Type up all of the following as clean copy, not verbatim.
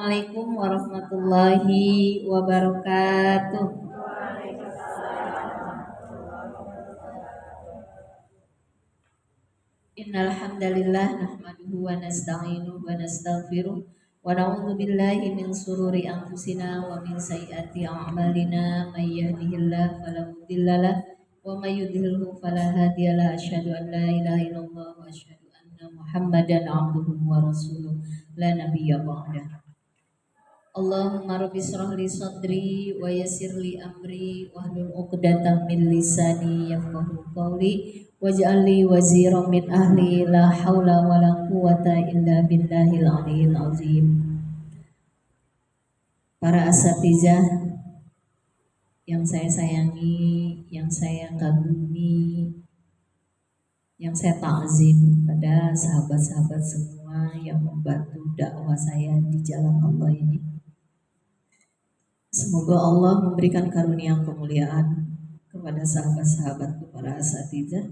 Assalamualaikum warahmatullahi wabarakatuh. Innal hamdalillah nahmaduhu wa nasta'inuhu wa nastaghfiruh wa na'udzu billahi min shururi anfusina wa min sayyiati a'malina may yahdihillahu fala mudhillalah wa may yudhlilhu fala hadiyalah. Asyhadu an la ilaha illallah wa asyhadu anna Muhammadan 'abduhu wa rasuluh la nabiyya ba'dah. Allahumma rabbi shrah li sadri wa yassir li amri wahlul 'uqdatam min lisani yafqahu qawli waj'al li waziran min ahli la haula wa la quwwata illa billahil aliyyil azim. Para asatizah yang saya sayangi, yang saya kagumi, yang saya takzim pada sahabat-sahabat semua yang membantu dakwah saya di jalan Allah ini. Semoga Allah memberikan karunia kemuliaan kepada sahabat-sahabatku para asatizah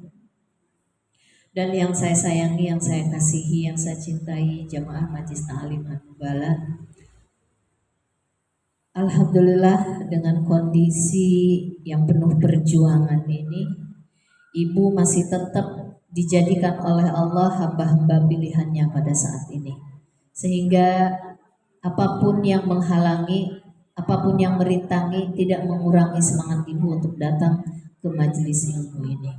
dan yang saya sayangi, yang saya kasihi, yang saya cintai jamaah Majlis Ta'lim An-Nubala. Alhamdulillah dengan kondisi yang penuh perjuangan ini, Ibu masih tetap dijadikan oleh Allah hamba-hamba pilihannya pada saat ini. Sehingga apapun yang menghalangi, apapun yang merintangi tidak mengurangi semangat Ibu untuk datang ke majelis ilmu ini.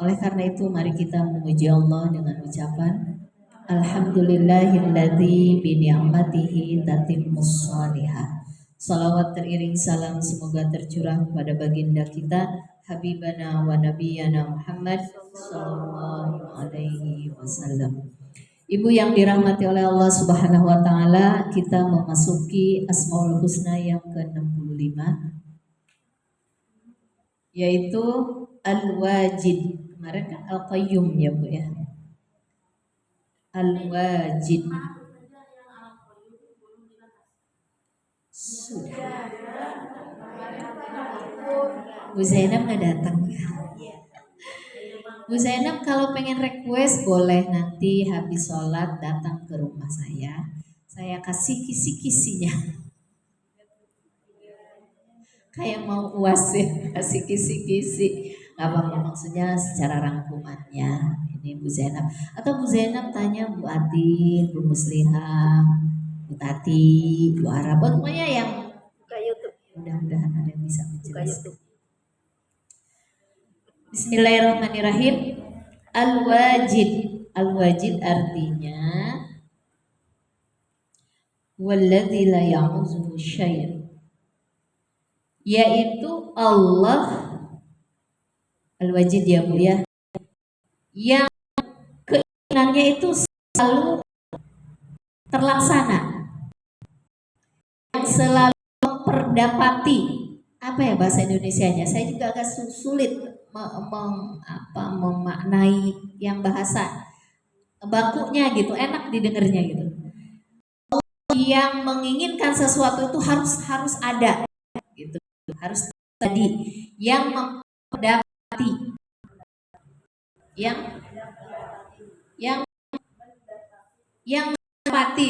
Oleh karena itu mari kita memuji Allah dengan ucapan Alhamdulillahilladzi bi ni'matihi tatimmus shalihah. Salawat teriring salam semoga tercurah kepada baginda kita Habibana wa Nabiyana Muhammad sallallahu alaihi wasallam. Ibu yang dirahmati oleh Allah Subhanahu wa taala, kita memasuki Asmaul Husna yang ke-65 yaitu Al-Wajid. Kemarin kan Al-Qayyum ya Bu ya. Al-Wajid. Sudah. Bu Zainab nggak datang. Bu Zainab kalau pengen request boleh nanti habis sholat datang ke rumah saya. Saya kasih kisi-kisinya. Kayak mau uas ya, kasih kisi-kisi. Gak apa-apa, maksudnya secara rangkumannya. Ini Bu Zainab. Atau Bu Zainab tanya Bu Atin, Bu Muslihah, Bu Tati, Bu Ara. Pokoknya yang buka YouTube. Mudah-mudahan ada yang bisa menjelaskan. Bismillahirrahmanirrahim. Al-Wajid. Al-Wajid artinya walladzi la ya'uzuhu syai', yaitu Allah Al-Wajid ya Bu ya, yang keinginannya itu selalu terlaksana, yang selalu memperdapati. Apa ya bahasa Indonesianya? Saya juga agak sulit memaknai yang bahasa bakunya gitu, enak didengarnya gitu. Yang menginginkan sesuatu itu harus ada gitu, harus tadi yang memperdapati, yang mendapati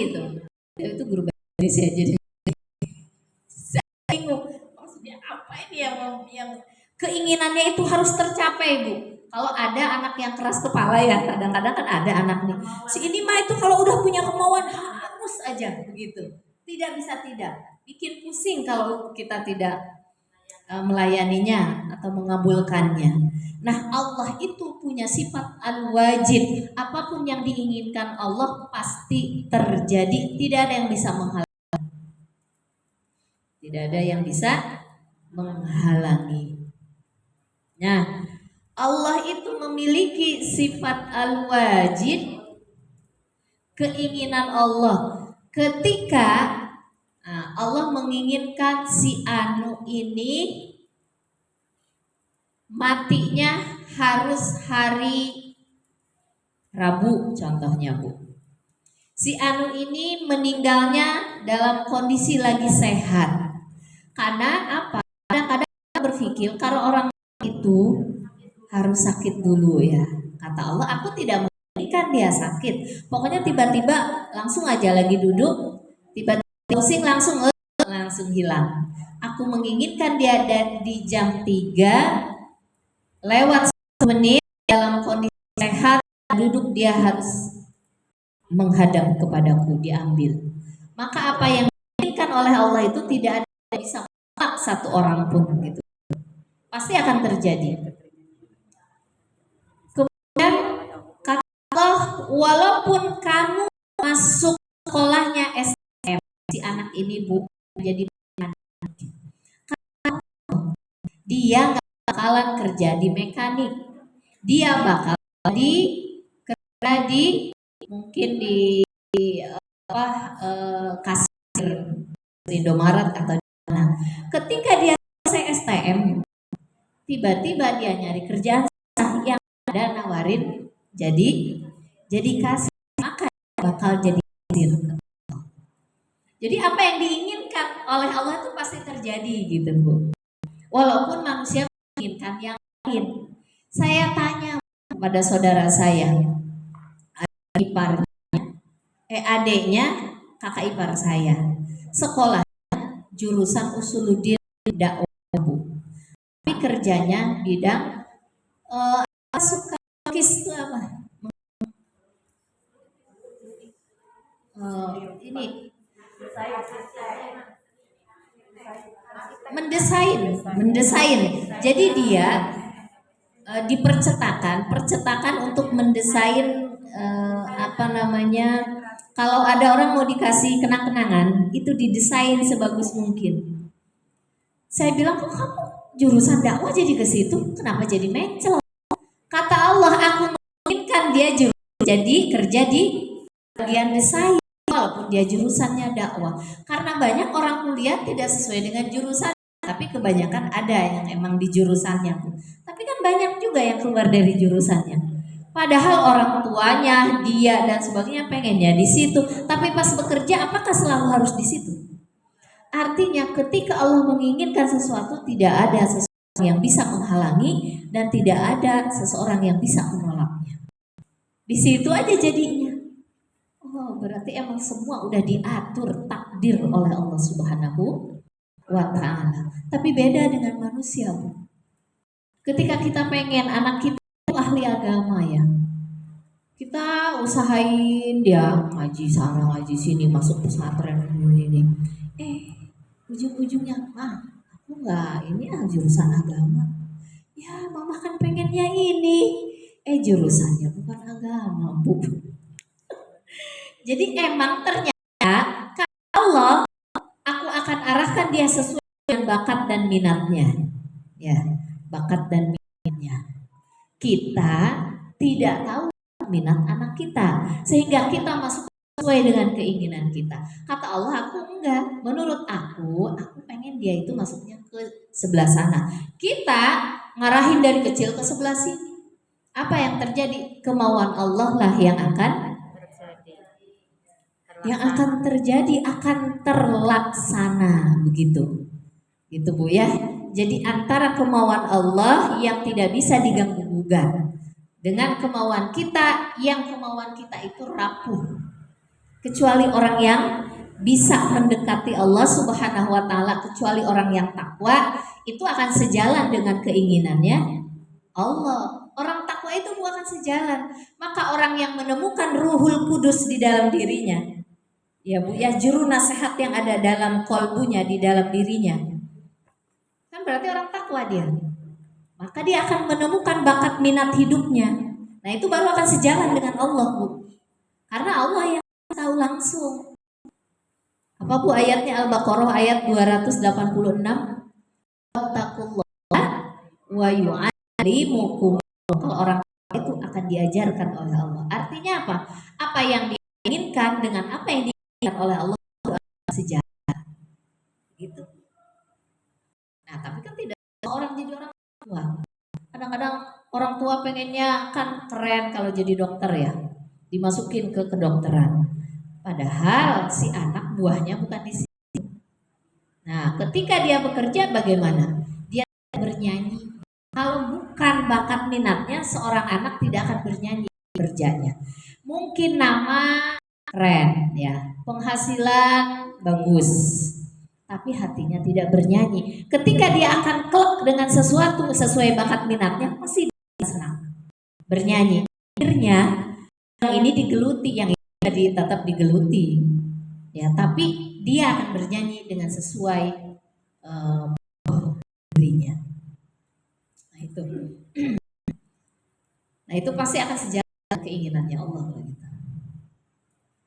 itu guru bahasa Indonesia jadi saya bingung maksudnya apa ini yang keinginannya itu harus tercapai Bu. Kalau ada anak yang keras kepala ya, kadang-kadang kan ada anak nih, si ini mah itu kalau udah punya kemauan harus aja begitu, tidak bisa tidak, bikin pusing kalau kita tidak melayaninya atau mengabulkannya. Nah Allah itu punya sifat al-wajid, apapun yang diinginkan Allah pasti terjadi, tidak ada yang bisa menghalangi, tidak ada yang bisa menghalangi. Nah Allah itu memiliki sifat al-wajid, keinginan Allah. Ketika Allah menginginkan si Anu ini matinya harus hari Rabu contohnya Bu. Si Anu ini meninggalnya dalam kondisi lagi sehat. Karena apa? Kadang-kadang berpikir kalau orang itu harus sakit dulu ya. Kata Allah, aku tidak menginginkan dia sakit. Pokoknya tiba-tiba langsung aja lagi duduk Tiba-tiba pusing langsung hilang. Aku menginginkan dia ada di jam 3 lewat 1 menit dalam kondisi sehat duduk, dia harus menghadap kepadaku, diambil. Maka apa yang diinginkan oleh Allah itu tidak ada yang bisa menolak satu orang pun gitu. Pasti akan terjadi. Kemudian kata Allah, walaupun kamu masuk sekolahnya STM, si anak ini jadi dia nggak bakalan kerja di mekanik, dia bakal kerja di mungkin di kasir Indomaret atau di mana. Ketika dia selesai STM, tiba-tiba dia nyari kerjaan yang ada nawarin jadi kasir, maka bakal jadi kasir. Jadi apa yang diinginkan oleh Allah itu pasti terjadi gitu Bu. Walaupun manusia menginginkan yang lain. Saya tanya kepada saudara saya, iparnya, adiknya kakak ipar saya, sekolah jurusan usuluddin dakwah Bu. Tapi kerjanya bidang suka lukis itu apa? Ini mendesain. Jadi dia di percetakan untuk mendesain apa namanya, kalau ada orang mau dikasih kenang-kenangan itu didesain sebagus mungkin. Saya bilang, kok kamu jurusan dakwah jadi ke situ, kenapa jadi mencel? Kata Allah, aku menginginkan dia jadi kerja di bagian desain walaupun dia jurusannya dakwah. Karena banyak orang kuliah tidak sesuai dengan jurusan, tapi kebanyakan ada yang emang di jurusannya. Tapi kan banyak juga yang keluar dari jurusannya. Padahal orang tuanya, dia dan sebagainya pengennya di situ, tapi pas bekerja apakah selalu harus di situ? Artinya ketika Allah menginginkan sesuatu, tidak ada seseorang yang bisa menghalangi dan tidak ada seseorang yang bisa menolaknya. Di situ aja jadinya. Oh, berarti emang semua udah diatur takdir oleh Allah Subhanahu wa ta'ala. Tapi beda dengan manusia, Bu. Ketika kita pengen anak kita ahli agama ya, kita usahain dia ngaji sana ngaji sini, masuk pesantren ini. Ujung-ujungnya, aku nggak ini jurusan agama. Ya, mama kan pengennya ini. Jurusannya bukan agama, Bu. Jadi emang ternyata kalau aku akan arahkan dia sesuai dengan bakat dan minatnya. Ya, bakat dan minatnya. Kita tidak tahu minat anak kita, sehingga kita masuk sesuai dengan keinginan kita. Kata Allah, aku enggak. Menurut aku pengen dia itu masuknya ke sebelah sana. Kita ngarahin dari kecil ke sebelah sini. Apa yang terjadi? Kemauan Allah lah yang akan terjadi, akan terlaksana begitu. Gitu Bu ya. Jadi antara kemauan Allah yang tidak bisa diganggu gugat dengan kemauan kita, yang kemauan kita itu rapuh. Kecuali orang yang bisa mendekati Allah Subhanahu wa ta'ala, kecuali orang yang takwa, itu akan sejalan dengan keinginannya Allah. Orang takwa itu bukan sejalan. Maka orang yang menemukan Ruhul Kudus di dalam dirinya, ya Bu ya, juru nasihat yang ada dalam kolbunya, di dalam dirinya, kan berarti orang takwa dia. Maka dia akan menemukan bakat minat hidupnya. Nah itu baru akan sejalan dengan Allah Bu. Karena Allah yang tahu langsung. Apa Bu ayatnya? Al-Baqarah ayat 286. Wattaqullah wa yu'allimukum. Kalau orang itu akan diajarkan oleh Allah. Artinya apa? Apa yang diinginkan dengan apa yang diinginkan oleh Allah itu akan sejalan. Gitu. Nah tapi kan tidak orang jadi orang tua. Kadang-kadang orang tua pengennya kan keren kalau jadi dokter ya, dimasukin ke kedokteran. Padahal si anak buahnya bukan di situ. Nah, ketika dia bekerja bagaimana? Dia bernyanyi. Kalau bukan bakat minatnya, seorang anak tidak akan bernyanyi kerjanya. Mungkin nama keren ya, penghasilan bagus, tapi hatinya tidak bernyanyi. Ketika dia akan klop dengan sesuatu sesuai bakat minatnya, pasti dia senang bernyanyi. Akhirnya yang ini digeluti, yang ini tetap digeluti, ya. Tapi dia akan bernyanyi dengan sesuai dirinya. Nah itu, nah itu pasti akan sejalan keinginannya Allah kita.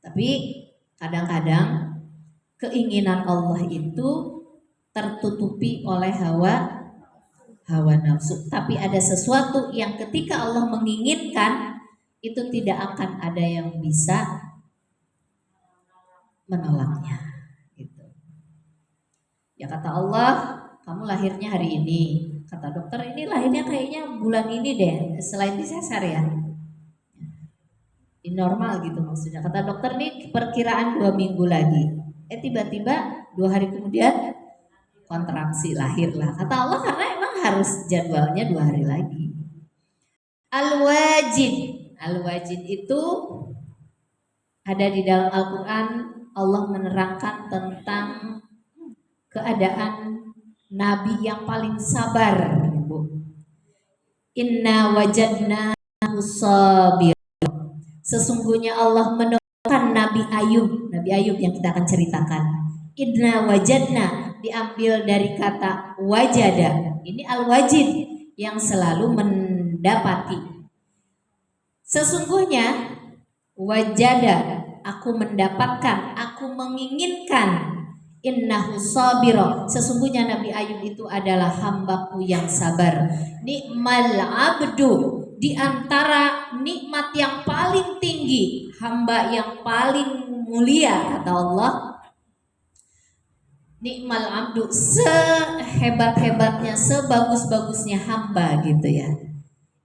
Tapi kadang-kadang keinginan Allah itu tertutupi oleh hawa nafsu. Tapi ada sesuatu yang ketika Allah menginginkan itu tidak akan ada yang bisa menolaknya. Gitu. Ya kata Allah, kamu lahirnya hari ini. Kata dokter, ini lahirnya kayaknya bulan ini deh, selain disesar ya. Ini normal gitu maksudnya. Kata dokter nih perkiraan 2 minggu lagi. Tiba-tiba 2 hari kemudian kontraksi lahirlah. Kata Allah karena emang harus jadwalnya 2 hari lagi. Al-wajid. Al-wajid itu ada di dalam Al-Quran. Allah menerangkan tentang keadaan Nabi yang paling sabar. Inna wajadnahu sabir. Sesungguhnya Allah menemukan Nabi Ayub. Nabi Ayub yang kita akan ceritakan. Inna wajadna diambil dari kata wajada. Ini al-wajid yang selalu mendapati. Sesungguhnya wajada, aku mendapatkan, aku menginginkan. Innahu sabiro, sesungguhnya Nabi Ayub itu adalah hambaku yang sabar. Nikmal abdu, di antara nikmat yang paling tinggi, hamba yang paling mulia kata Allah. Nikmal abdu, sehebat-hebatnya, sebagus-bagusnya hamba gitu ya.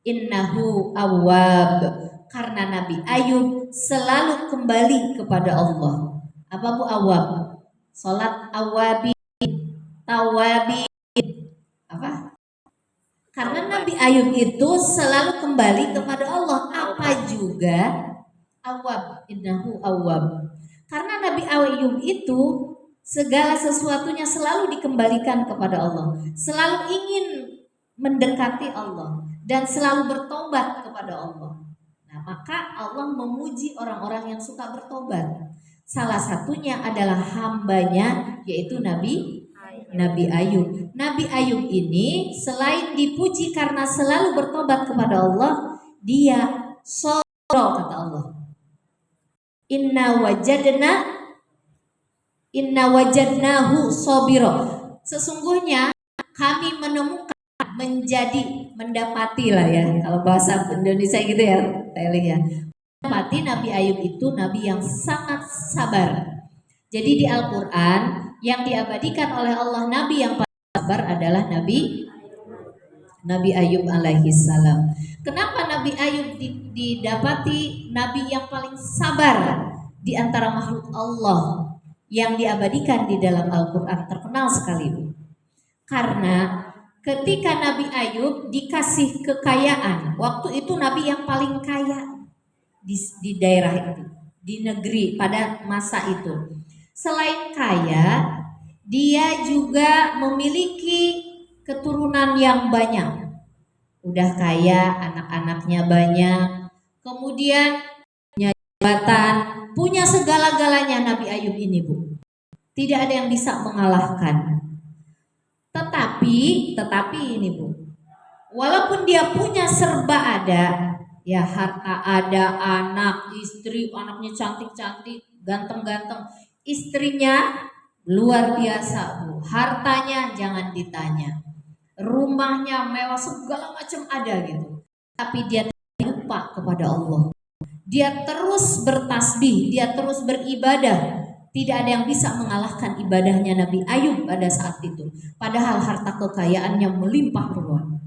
Innahu awwab, karena Nabi Ayub selalu kembali kepada Allah. Apa bu awwab? Salat awabi, tawabi, apa? Karena Nabi Ayub itu selalu kembali kepada Allah. Apa juga awwab, innahu awwab. Karena Nabi Ayub itu segala sesuatunya selalu dikembalikan kepada Allah, selalu ingin mendekati Allah dan selalu bertobat kepada Allah. Nah, maka Allah memuji orang-orang yang suka bertobat. Salah satunya adalah hambanya, yaitu Nabi Ayub. Nabi Ayub ini selain dipuji karena selalu bertobat kepada Allah, dia sabro kata Allah. Inna wajadnahu sabiro. Sesungguhnya kami menemukan, mendapati lah ya, kalau bahasa Indonesia gitu ya, Teli ya. Mendapati Nabi Ayub itu nabi yang sangat sabar. Jadi di Al-Quran yang diabadikan oleh Allah nabi yang paling sabar adalah Nabi Ayub alaihi salam. Kenapa Nabi Ayub didapati nabi yang paling sabar di antara makhluk Allah yang diabadikan di dalam Al-Quran, terkenal sekali Bu? Karena ketika Nabi Ayub dikasih kekayaan, waktu itu nabi yang paling kaya di daerah itu, di negeri pada masa itu. Selain kaya, dia juga memiliki keturunan yang banyak. Udah kaya, anak-anaknya banyak, kemudian punya jabatan, punya segala-galanya Nabi Ayub ini Bu. Tidak ada yang bisa mengalahkan. Tetapi ini Bu, walaupun dia punya serba ada, ya harta ada, anak, istri, anaknya cantik-cantik, ganteng-ganteng, istrinya luar biasa Bu, hartanya jangan ditanya, rumahnya mewah, segala macam ada gitu. Tapi dia lupa kepada Allah. Dia terus bertasbih, dia terus beribadah. Tidak ada yang bisa mengalahkan ibadahnya Nabi Ayub pada saat itu. Padahal harta kekayaannya melimpah ruah.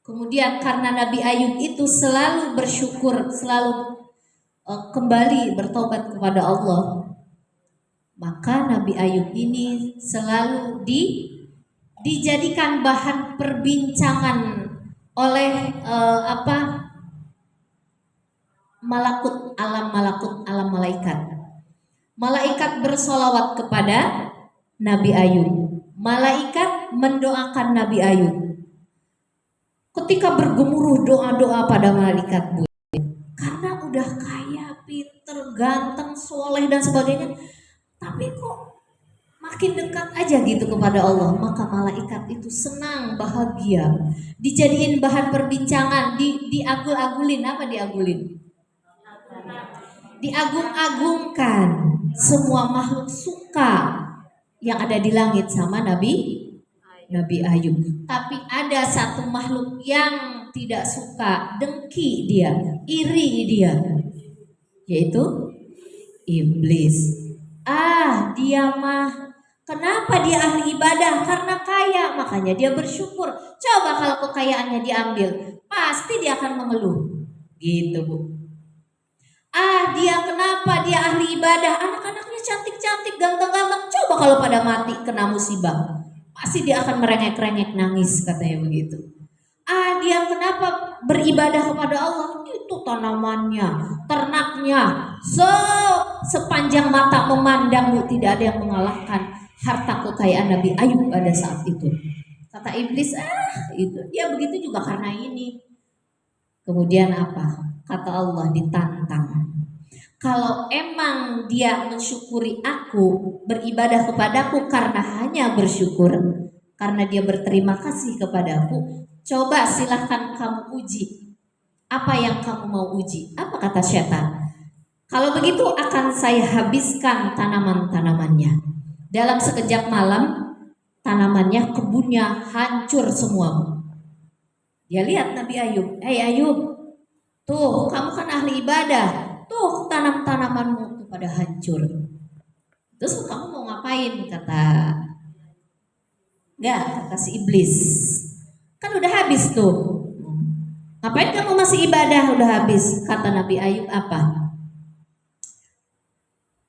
Kemudian karena Nabi Ayub itu selalu bersyukur, selalu kembali bertobat kepada Allah, maka Nabi Ayub ini selalu dijadikan bahan perbincangan oleh malakut, alam malaikat. Malaikat bersolawat kepada Nabi Ayub. Malaikat mendoakan Nabi Ayub. Ketika bergemuruh doa-doa pada malaikat, Bu, karena udah kaya, pinter, ganteng, soleh dan sebagainya, tapi kok makin dekat aja gitu kepada Allah, maka malaikat itu senang, bahagia, dijadiin bahan perbincangan, diagul-agulin. Apa diagulin? Diagung-agungkan. Semua makhluk suka yang ada di langit sama Nabi Ayub. Tapi ada satu makhluk yang tidak suka, dengki dia, iri dia, yaitu iblis. Dia mah kenapa dia ahli ibadah? Karena kaya, makanya dia bersyukur. Coba kalau kekayaannya diambil, pasti dia akan mengeluh. Gitu, Bu. Dia kenapa dia ahli ibadah? Anak-anaknya cantik-cantik, ganteng-ganteng. Coba kalau pada mati kena musibah, pasti dia akan merengek-rengek nangis, katanya begitu. Dia kenapa beribadah kepada Allah? Itu tanamannya, ternaknya, sepanjang mata memandang, tidak ada yang mengalahkan harta kekayaan Nabi Ayub pada saat itu. Kata iblis, itu. Ya begitu juga karena ini. Kemudian apa? Kata Allah, ditantang. Kalau emang dia mensyukuri aku, beribadah kepadaku karena hanya bersyukur, karena dia berterima kasih kepadaku, coba silahkan kamu uji. Apa yang kamu mau uji? Apa kata setan? Kalau begitu akan saya habiskan tanaman-tanamannya. Dalam sekejap malam, tanamannya, kebunnya hancur semua. Dia lihat Nabi Ayub, Ayub, tuh kamu kan ahli ibadah, tuh tanam-tanamanmu tuh pada hancur. Terus kamu mau ngapain? Kata si iblis. Kan udah habis tuh. Ngapain kamu masih ibadah? Udah habis. Kata Nabi Ayub apa?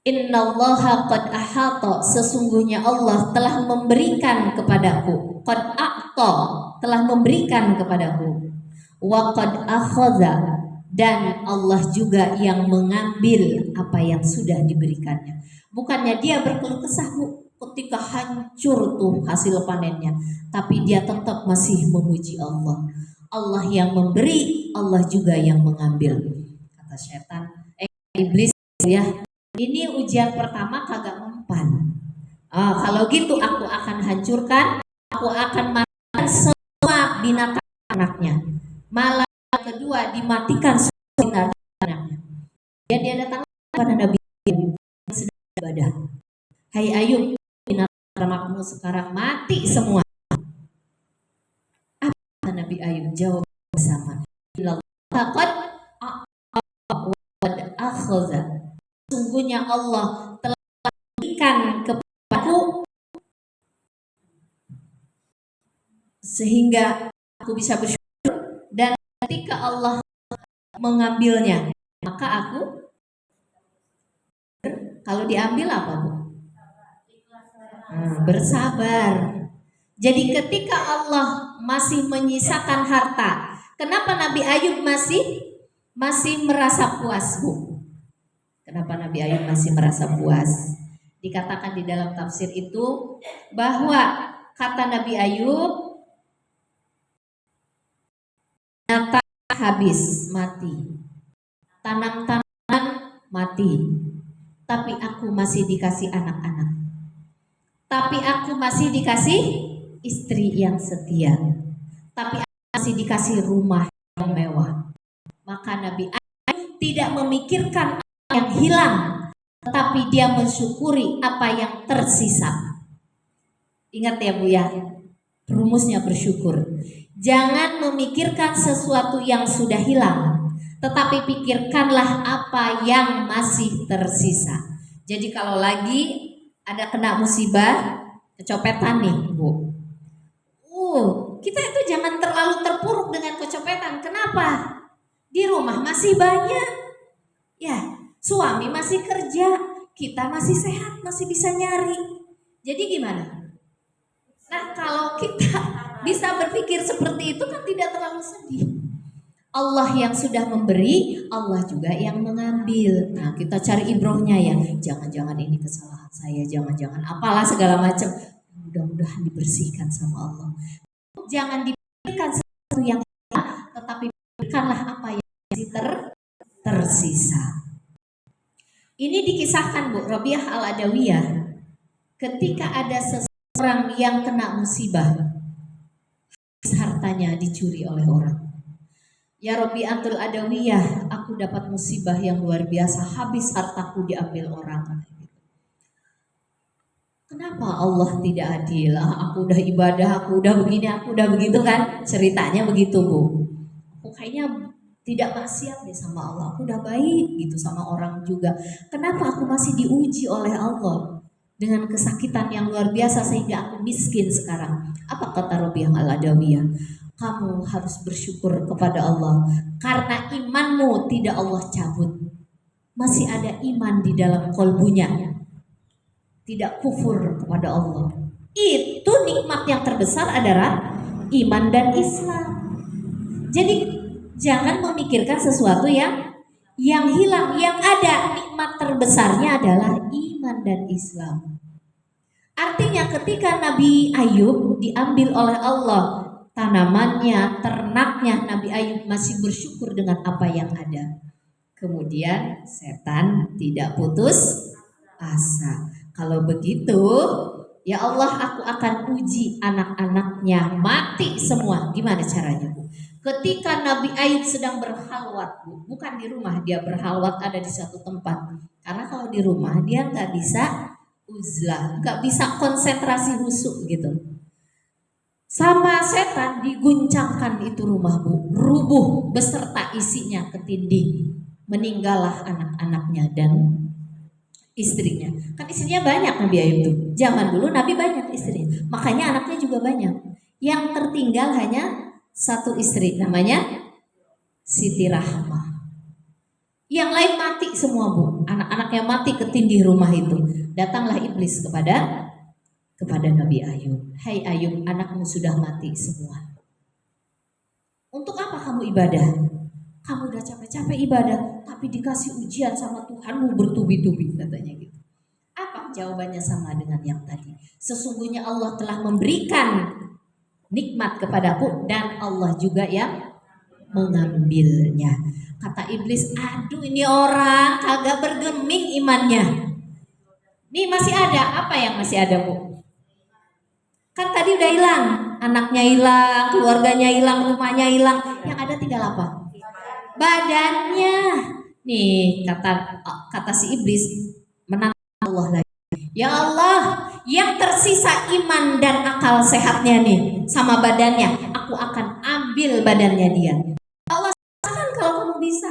Innallaha qad ahata, sesungguhnya Allah telah memberikan kepadaku. Qad a'ta, telah memberikan kepadaku. Wa qad akhadha, dan Allah juga yang mengambil apa yang sudah diberikannya. Bukannya dia berkeluh kesah, Bu, ketika hancur tuh hasil panennya, tapi dia tetap masih memuji Allah. Allah yang memberi, Allah juga yang mengambil. Kata setan, iblis, ya, ini ujian pertama kagak mempan. Kalau gitu aku akan hancurkan, aku akan matikan semua binatang anaknya. Malah kedua dimatikan semua binatang anaknya. Dan dia datang kepada Nabi Ayub sedang ibadah. Hai Ayub, binatang anakmu sekarang mati semua. Apa Nabi Ayub jawab bersama? Qad akhadha, sungguhnya Allah telah memberikan kepadaku sehingga aku bisa bersyukur, dan ketika Allah mengambilnya, maka aku kalau diambil apa, Bu? Bersabar. Jadi ketika Allah masih menyisakan harta, kenapa Nabi Ayub masih merasa puas, Bu? Kenapa Nabi Ayub masih merasa puas? Dikatakan di dalam tafsir itu bahwa kata Nabi Ayub, nyata habis, mati, tanam-tanaman mati, tapi aku masih dikasih anak-anak, tapi aku masih dikasih istri yang setia, tapi aku masih dikasih rumah yang mewah. Maka Nabi Ayub tidak memikirkan yang hilang, tetapi dia mensyukuri apa yang tersisa. Ingat ya, Bu, ya, rumusnya bersyukur. Jangan memikirkan sesuatu yang sudah hilang, tetapi pikirkanlah apa yang masih tersisa. Jadi kalau lagi ada kena musibah, kecopetan nih, Bu, kita itu jangan terlalu terpuruk dengan kecopetan. Kenapa? Di rumah masih banyak, ya, suami masih kerja, kita masih sehat, masih bisa nyari. Jadi gimana? Nah, kalau kita bisa berpikir seperti itu kan tidak terlalu sedih. Allah yang sudah memberi, Allah juga yang mengambil. Nah, kita cari ibrohnya ya. Jangan-jangan ini kesalahan saya, jangan-jangan apalah segala macam. Mudah-mudahan dibersihkan sama Allah. Jangan diberikan sesuatu yang hilang, tetapi berikanlah apa yang masih tersisa. Ini dikisahkan Bu Rabi'ah Al-Adawiyah ketika ada seseorang yang kena musibah, hartanya dicuri oleh orang. Ya Rabi'atul Adawiyah, aku dapat musibah yang luar biasa, habis hartaku diambil orang. Kenapa Allah tidak adil? Aku udah ibadah, aku udah begini, aku udah begitu kan? Ceritanya begitu Bu. Aku kayaknya tidak maksiat deh sama Allah, aku udah baik gitu sama orang juga. Kenapa aku masih diuji oleh Allah dengan kesakitan yang luar biasa sehingga aku miskin sekarang? Apa kata Rabi'ah Al-Adawiyah? Kamu harus bersyukur kepada Allah karena imanmu tidak Allah cabut. Masih ada iman di dalam kolbunya. Tidak kufur kepada Allah. Itu nikmat yang terbesar adalah iman dan Islam. Jadi jangan memikirkan sesuatu yang hilang. Yang ada nikmat terbesarnya adalah iman dan Islam. Artinya ketika Nabi Ayub diambil oleh Allah tanamannya, ternaknya, Nabi Ayub masih bersyukur dengan apa yang ada. Kemudian setan tidak putus asa. Kalau begitu, ya Allah, aku akan uji anak-anaknya, mati semua. Gimana caranya Bu? Ketika Nabi Ayub sedang berhalwat Bu, bukan di rumah, dia berhalwat ada di satu tempat. Karena kalau di rumah dia nggak bisa uzlah, nggak bisa konsentrasi khusyuk gitu. Sama setan diguncangkan itu rumah Bu, rubuh beserta isinya ketindih. Meninggallah anak-anaknya dan istrinya. Kan istrinya banyak Nabi Ayub itu. Zaman dulu Nabi banyak istrinya, makanya anaknya juga banyak. Yang tertinggal hanya satu istri, namanya Siti Rahmah. Yang lain mati semua Bu, anak-anaknya mati ketindih rumah itu. Datanglah iblis kepada Nabi Ayub. Hai Ayub, anakmu sudah mati semua. Untuk apa kamu ibadah? Kamu udah capek-capek ibadah, tapi dikasih ujian sama Tuhanmu bertubi-tubi, katanya gitu. Apa jawabannya? Sama dengan yang tadi. Sesungguhnya Allah telah memberikan nikmat kepadaku dan Allah juga yang mengambilnya. Kata iblis, aduh ini orang kagak bergeming imannya. Nih masih ada, apa yang masih ada Bu? Kan tadi udah hilang, anaknya hilang, keluarganya hilang, rumahnya hilang. Yang ada tinggal apa? Badannya. Nih kata si iblis menantang Allah lagi. Ya Allah, yang tersisa iman dan akal sehatnya nih sama badannya, aku akan ambil badannya dia. Allah silakan kalau kamu bisa.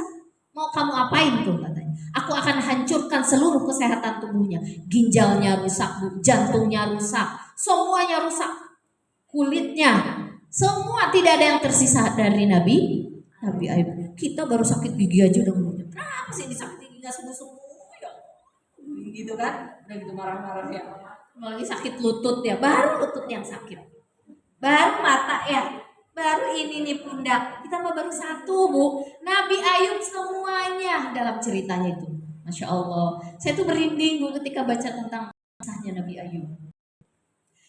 Mau kamu apain tuh katanya? Aku akan hancurkan seluruh kesehatan tubuhnya. Ginjalnya rusak, jantungnya rusak, semuanya rusak. Kulitnya, semua tidak ada yang tersisa dari Nabi Ayub. Kita baru sakit gigi aja udah ngomongnya. Kenapa sih disakit gigi nggak sembuh-sembuh ya? Gitu kan? Udah gitu marah-marah ya. Lagi sakit lutut ya, baru lutut yang sakit. Baru mata ya, baru ini nih pundak. Kita mah baru satu Bu. Nabi Ayub semuanya dalam ceritanya itu. Masya Allah. Saya tuh berinding Bu ketika baca tentang kisahnya Nabi Ayub.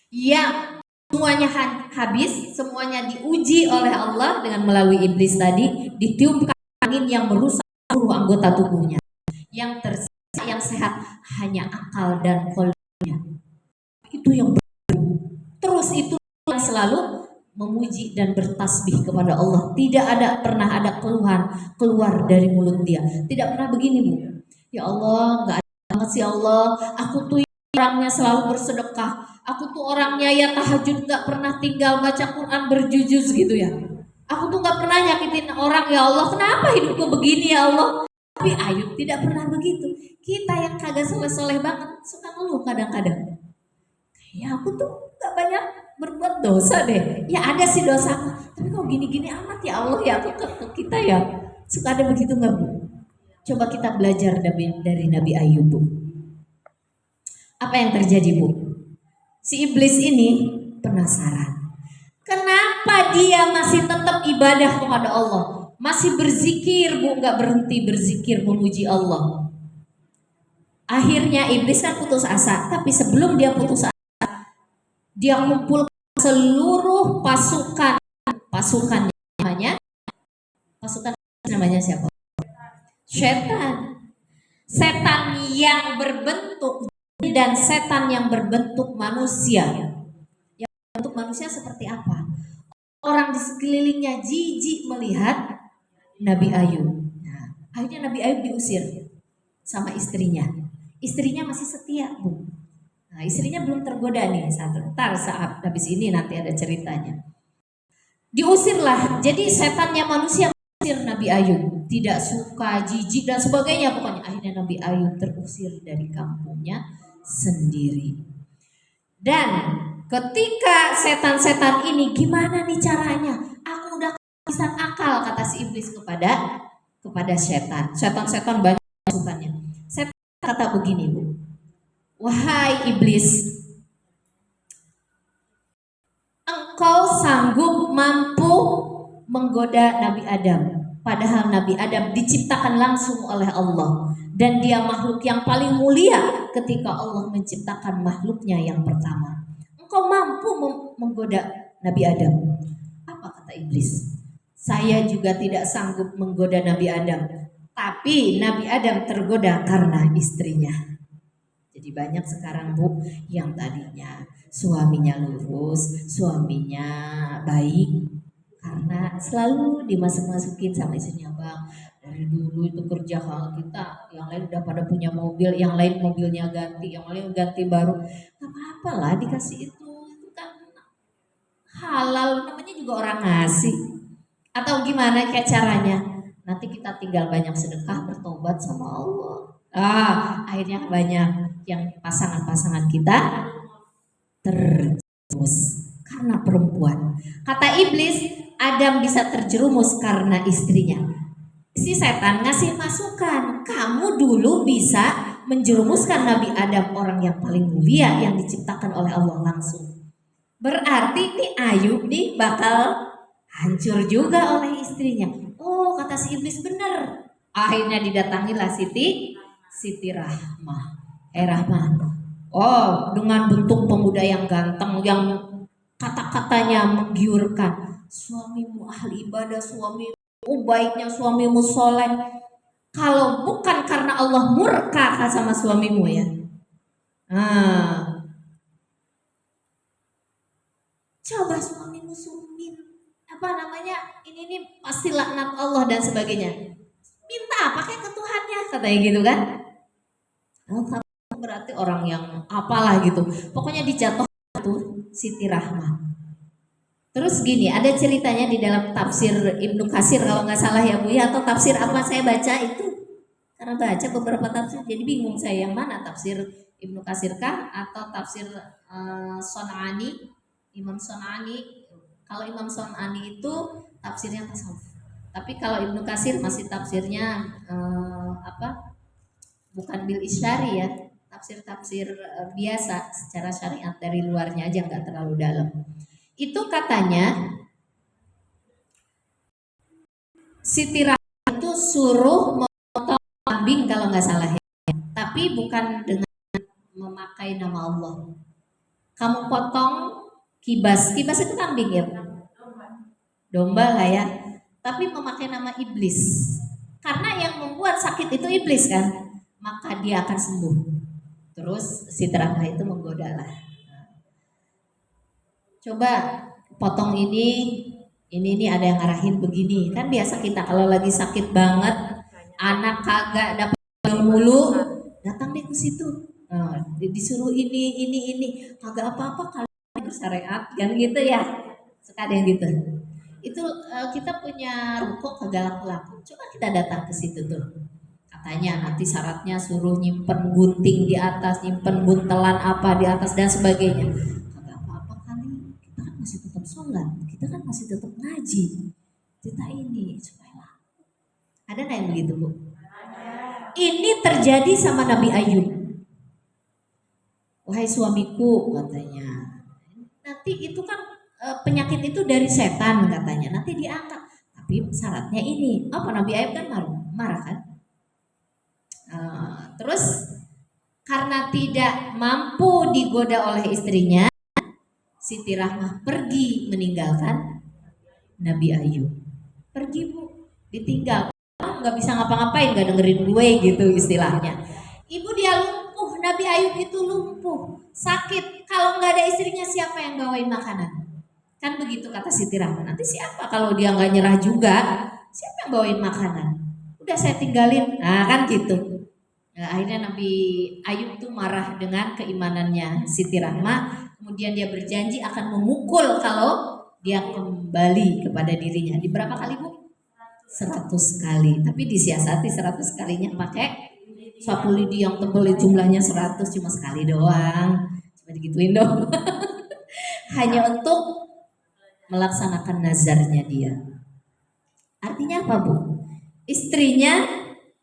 Ya, semuanya habis, semuanya diuji oleh Allah dengan melalui iblis tadi, ditiupkan angin yang merusak seluruh anggota tubuhnya. Yang tersisa yang sehat hanya akal dan kolbunya. Itu yang terus itu yang selalu memuji dan bertasbih kepada Allah. Tidak pernah ada keluhan keluar dari mulut dia. Tidak pernah begini Bu. Ya Allah, nggak ada banget sih Allah. Aku tuh orangnya selalu bersedekah. Aku tuh orangnya ya tahajud gak pernah tinggal, baca Quran berjujuz gitu ya. Aku tuh gak pernah nyakitin orang ya Allah. Kenapa hidupku begini ya Allah? Tapi Ayub tidak pernah begitu. Kita yang kagak soleh-soleh banget suka ngeluh kadang-kadang. Ya aku tuh gak banyak berbuat dosa deh. Ya ada sih dosa, tapi kok gini-gini amat ya Allah ya. Aku ke kita ya suka ada begitu gak Bu? Coba kita belajar dari Nabi Ayub Bu. Apa yang terjadi Bu? Si iblis ini penasaran. Kenapa dia masih tetap ibadah kepada Allah? masih berzikir Bu, nggak berhenti berzikir memuji Allah. Akhirnya iblis kan putus asa, tapi sebelum dia putus asa, dia kumpul seluruh pasukan namanya pasukan namanya siapa? Setan. Setan yang berbentuk dan setan yang berbentuk manusia. Yang berbentuk manusia seperti apa? Orang di sekelilingnya jijik melihat Nabi Ayub. Nah, akhirnya Nabi Ayub diusir sama istrinya. Istrinya masih setia, Bu. Nah, istrinya belum tergoda nih. Saat habis ini nanti ada ceritanya. Diusirlah. Jadi setannya manusia mengusir Nabi Ayub. Tidak suka, jijik dan sebagainya. Pokoknya akhirnya Nabi Ayub terusir dari kampungnya sendiri. Dan ketika setan-setan ini gimana nih caranya? Aku udah kehabisan akal, kata si iblis kepada setan. Setan-setan banyak pasukannya. Setan kata begini, Bu. Wahai iblis, engkau sanggup mampu menggoda Nabi Adam. Padahal Nabi Adam diciptakan langsung oleh Allah. Dan dia makhluk yang paling mulia ketika Allah menciptakan makhluknya yang pertama. Engkau mampu menggoda Nabi Adam. Apa kata iblis? Saya juga tidak sanggup menggoda Nabi Adam. Tapi Nabi Adam tergoda karena istrinya. Jadi banyak sekarang Bu yang tadinya suaminya lurus, suaminya baik, karena selalu dimasuk-masukin sama istrinya. Bang, dari dulu itu kerja kalau kita, yang lain udah pada punya mobil, yang lain mobilnya ganti, yang lain ganti baru, gak apa-apa lah dikasih itu kan halal, namanya juga orang ngasih. Atau gimana kayak caranya? Nanti kita tinggal banyak sedekah, bertobat sama Allah. Akhirnya banyak yang pasangan-pasangan kita terjerumus karena perempuan. Kata iblis, Adam bisa terjerumus karena istrinya. Si setan ngasih masukan, kamu dulu bisa menjerumuskan Nabi Adam, orang yang paling mulia yang diciptakan oleh Allah langsung. Berarti nih Ayub nih bakal hancur juga oleh istrinya. Oh, kata si iblis benar. Akhirnya didatangilah Siti Rahmah. Rahmah. Oh, dengan bentuk pemuda yang ganteng, yang kata-katanya menggiurkan. Suamimu ahli ibadah, suamimu baiknya, suamimu soleh. Kalau bukan karena Allah murka sama suamimu ya. Coba suamimu sumin, apa namanya, ini pasti laknat Allah dan sebagainya. Minta pakai ke Tuhannya, katanya gitu kan. Oh, berarti orang yang apalah gitu. Pokoknya dijatuh tuh Siti Rahmah. Terus gini, ada ceritanya di dalam tafsir Ibnu Katsir kalau nggak salah ya Bu ya, atau tafsir apa saya baca itu. Karena baca beberapa tafsir jadi bingung saya yang mana, tafsir Ibnu Katsir kah atau tafsir Son'ani, Imam Son'ani. Kalau Imam Son'ani itu tafsirnya tasawuf. Tapi kalau Ibnu Katsir masih tafsirnya bukan bil isyari ya, tafsir-tafsir biasa secara syariat dari luarnya aja, nggak terlalu dalam. Itu katanya Siti Rahmah itu suruh memotong kambing kalau nggak salah ya, tapi bukan dengan memakai nama Allah. Kamu potong kibas itu kambing ya, domba lah ya, tapi memakai nama iblis, karena yang membuat sakit itu iblis kan, maka dia akan sembuh. Terus Siti Rahmah itu menggoda lah. Coba potong ini ada yang ngarahin begini. Kan biasa kita kalau lagi sakit banget, anak kagak dapat mulu, datang deh ke situ. Disuruh ini kagak apa-apa kalau bersyariat kan gitu ya. Suka ada yang gitu. Itu kita punya ruko kagak laku. Coba kita datang ke situ tuh. Katanya nanti syaratnya suruh nyimpen gunting di atas, nyimpen buntelan apa di atas dan sebagainya. Masih tetap sholat, kita kan masih tetap ngaji, kita ini supaya ada nggak yang begitu Bu? Ini terjadi sama Nabi Ayub. Wahai suamiku, katanya, nanti itu kan penyakit itu dari setan katanya, nanti diangkat, Tapi syaratnya ini, apa Nabi Ayub kan marah kan? Terus karena tidak mampu digoda oleh istrinya, Siti Rahmah pergi meninggalkan Nabi Ayub. Pergi bu, ditinggal, nggak bisa ngapa-ngapain, nggak dengerin gue gitu istilahnya. Ibu dia lumpuh, Nabi Ayub itu lumpuh, sakit. Kalau nggak ada istrinya siapa yang bawain makanan? Kan begitu kata Siti Rahmah. Nanti siapa kalau dia nggak nyerah juga? Siapa yang bawain makanan? Udah saya tinggalin. Nah kan gitu. Nah, akhirnya Nabi Ayub tuh marah dengan keimanannya Siti Rahmah. Kemudian dia berjanji akan memukul kalau dia kembali kepada dirinya. Di berapa kali bu? 100 kali. Tapi disiasati 100 kalinya pakai sapu lidi yang tebel, jumlahnya 100, cuma sekali doang. Cuma digituin dong. Hanya untuk melaksanakan nazarnya dia. Artinya apa bu? Istrinya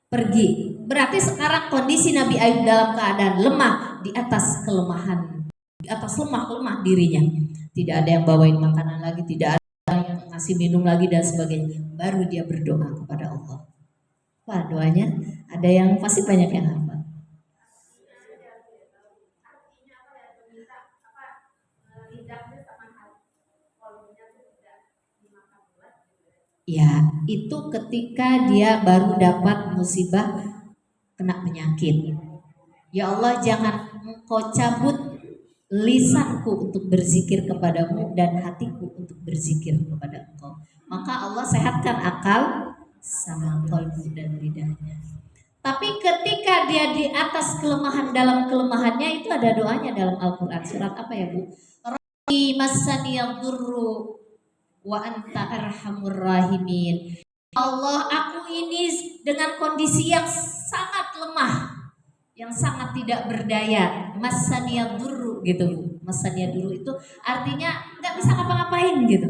pergi. Berarti sekarang kondisi Nabi Ayub dalam keadaan lemah, di atas kelemahan, di atas lemah dirinya. Tidak ada yang bawain makanan lagi, tidak ada yang ngasih minum lagi dan sebagainya. Baru dia berdoa kepada Allah. Wah doanya ada yang pasti banyak yang hafal. Ya, itu ketika dia baru dapat musibah kena penyakit. Ya Allah, jangan Engkau cabut lisanku untuk berzikir kepadamu dan hatiku untuk berzikir kepada Engkau. Maka Allah sehatkan akal sama kalbu dan lidahnya. Tapi ketika dia di atas kelemahan dalam kelemahannya, itu ada doanya dalam Al-Quran. Surat apa ya bu? Rabbi massaniyad durru wa anta arhamur rahimin. Allah, aku ini dengan kondisi yang sangat lemah, yang sangat tidak berdaya. Massaniyad durru gitu. Massaniyad durru itu artinya nggak bisa ngapa-ngapain gitu.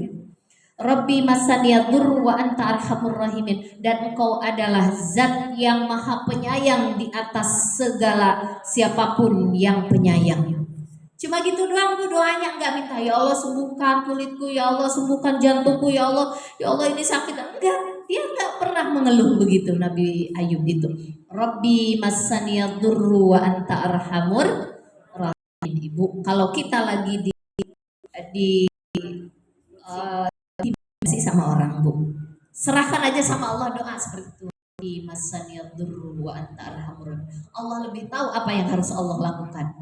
Rabbi massaniyad durru wa anta arhamur rahimin. Dan engkau adalah zat yang maha penyayang di atas segala siapapun yang penyayang. Cuma gitu doang bu doanya, nggak minta ya Allah sembuhkan kulitku, ya Allah sembuhkan jantungku, ya Allah ini sakit. Enggak, dia nggak pernah mengeluh begitu Nabi Ayub itu. Rabbi massaniyad durru wa anta arhamur rahimin. Ibu, kalau kita lagi di sama orang bu, serahkan aja sama Allah doa seperti itu. Rabbi massaniyad durru wa anta arhamur rahimin. Allah lebih tahu apa yang harus Allah lakukan.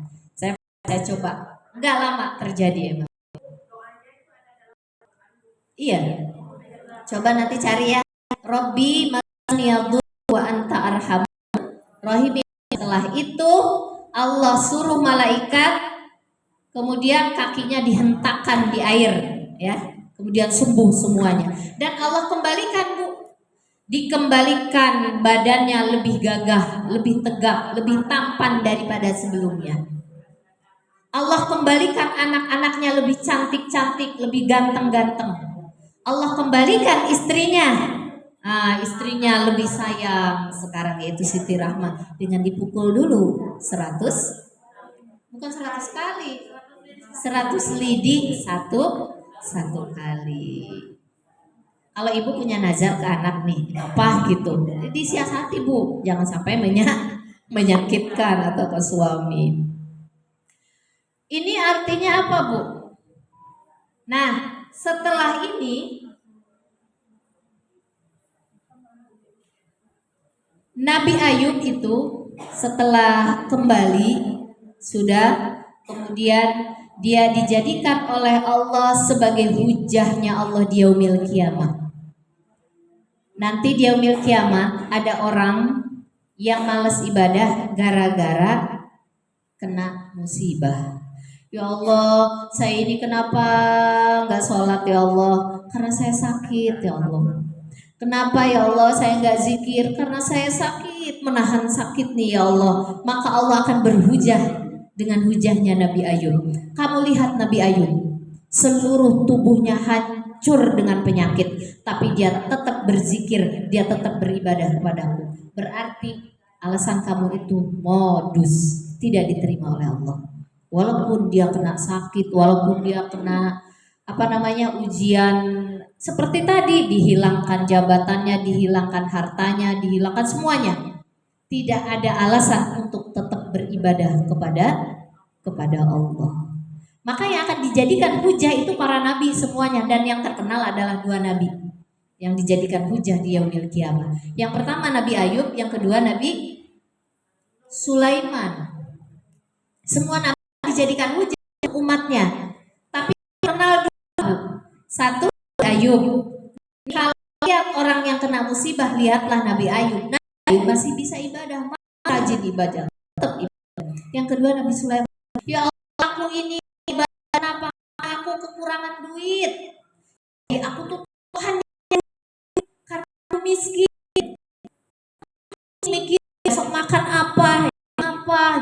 Saya coba, nggak lama terjadi emang. Iya, coba nanti cari ya. Robbi masniyadhu wa anta arhamur rahimin. Setelah itu Allah suruh malaikat, kemudian kakinya dihentakkan di air, ya. Kemudian sembuh semuanya. Dan Allah kembalikan bu, dikembalikan badannya lebih gagah, lebih tegak, lebih tampan daripada sebelumnya. Allah kembalikan anak-anaknya lebih cantik-cantik, lebih ganteng-ganteng. Allah kembalikan istrinya. Istrinya lebih sayang sekarang, yaitu Siti Rahmah, dengan dipukul dulu 100, bukan 100 kali, 100 lidi satu kali. Kalau ibu punya nazar ke anak nih, apa gitu, disiasati bu, jangan sampai menyakitkan atau ke suami. Ini artinya apa bu? Nah setelah ini Nabi Ayub itu setelah kembali sudah, kemudian dia dijadikan oleh Allah sebagai hujahnya Allah di yaumil kiamah. Nanti di yaumil kiamah ada orang yang malas ibadah gara-gara kena musibah. Ya Allah, saya ini kenapa nggak sholat ya Allah? Karena saya sakit ya Allah. Kenapa ya Allah saya nggak zikir? Karena saya sakit, menahan sakit nih ya Allah. Maka Allah akan berhujah dengan hujahnya Nabi Ayub. Kamu lihat Nabi Ayub, seluruh tubuhnya hancur dengan penyakit, tapi dia tetap berzikir, dia tetap beribadah kepadaku. Berarti alasan kamu itu modus, tidak diterima oleh Allah. Walaupun dia kena sakit, walaupun dia kena ujian seperti tadi, dihilangkan jabatannya, dihilangkan hartanya, dihilangkan semuanya. Tidak ada alasan untuk tetap beribadah kepada Allah. Maka yang akan dijadikan hujah itu para nabi semuanya, dan yang terkenal adalah dua nabi yang dijadikan hujah di yaumil kiamah. Yang pertama Nabi Ayub, yang kedua Nabi Sulaiman. Semua nabi dijadikan hujah umatnya. Tapi kenal dulu. Satu Ayub. Kalau lihat orang yang kena musibah, lihatlah Nabi Ayub. Nabi Ayub masih bisa ibadah, rajin ibadah, tetap ibadah. Yang kedua Nabi Sulaiman. Ya Allah, aku ini ibadah apa? Aku kekurangan duit. Jadi aku tuh Tuhan karena aku miskin. Mikir besok makan apa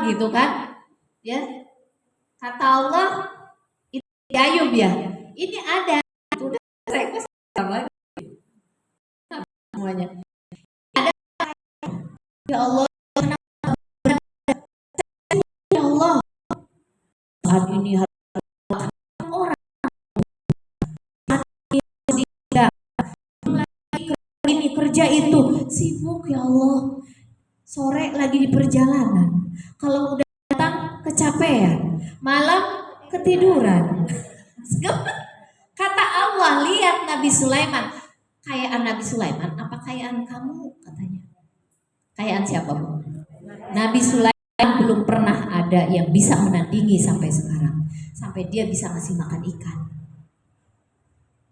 gitu kan? Ya. Kata Allah, itu Ayub ya. Ini ada itu udah request sama semuanya. Ada ya Allah, ya Allah. Saat ini orang ini kerja itu sibuk ya Allah. Sore lagi di perjalanan. Kalau udah datang kecapean, malam ketiduran. Kata Allah, lihat Nabi Sulaiman. Kayaan Nabi Sulaiman apa kayaan kamu, katanya. Kayaan siapa, Bu? Nabi Sulaiman belum pernah ada yang bisa menandingi sampai sekarang. Sampai dia bisa ngasih makan ikan.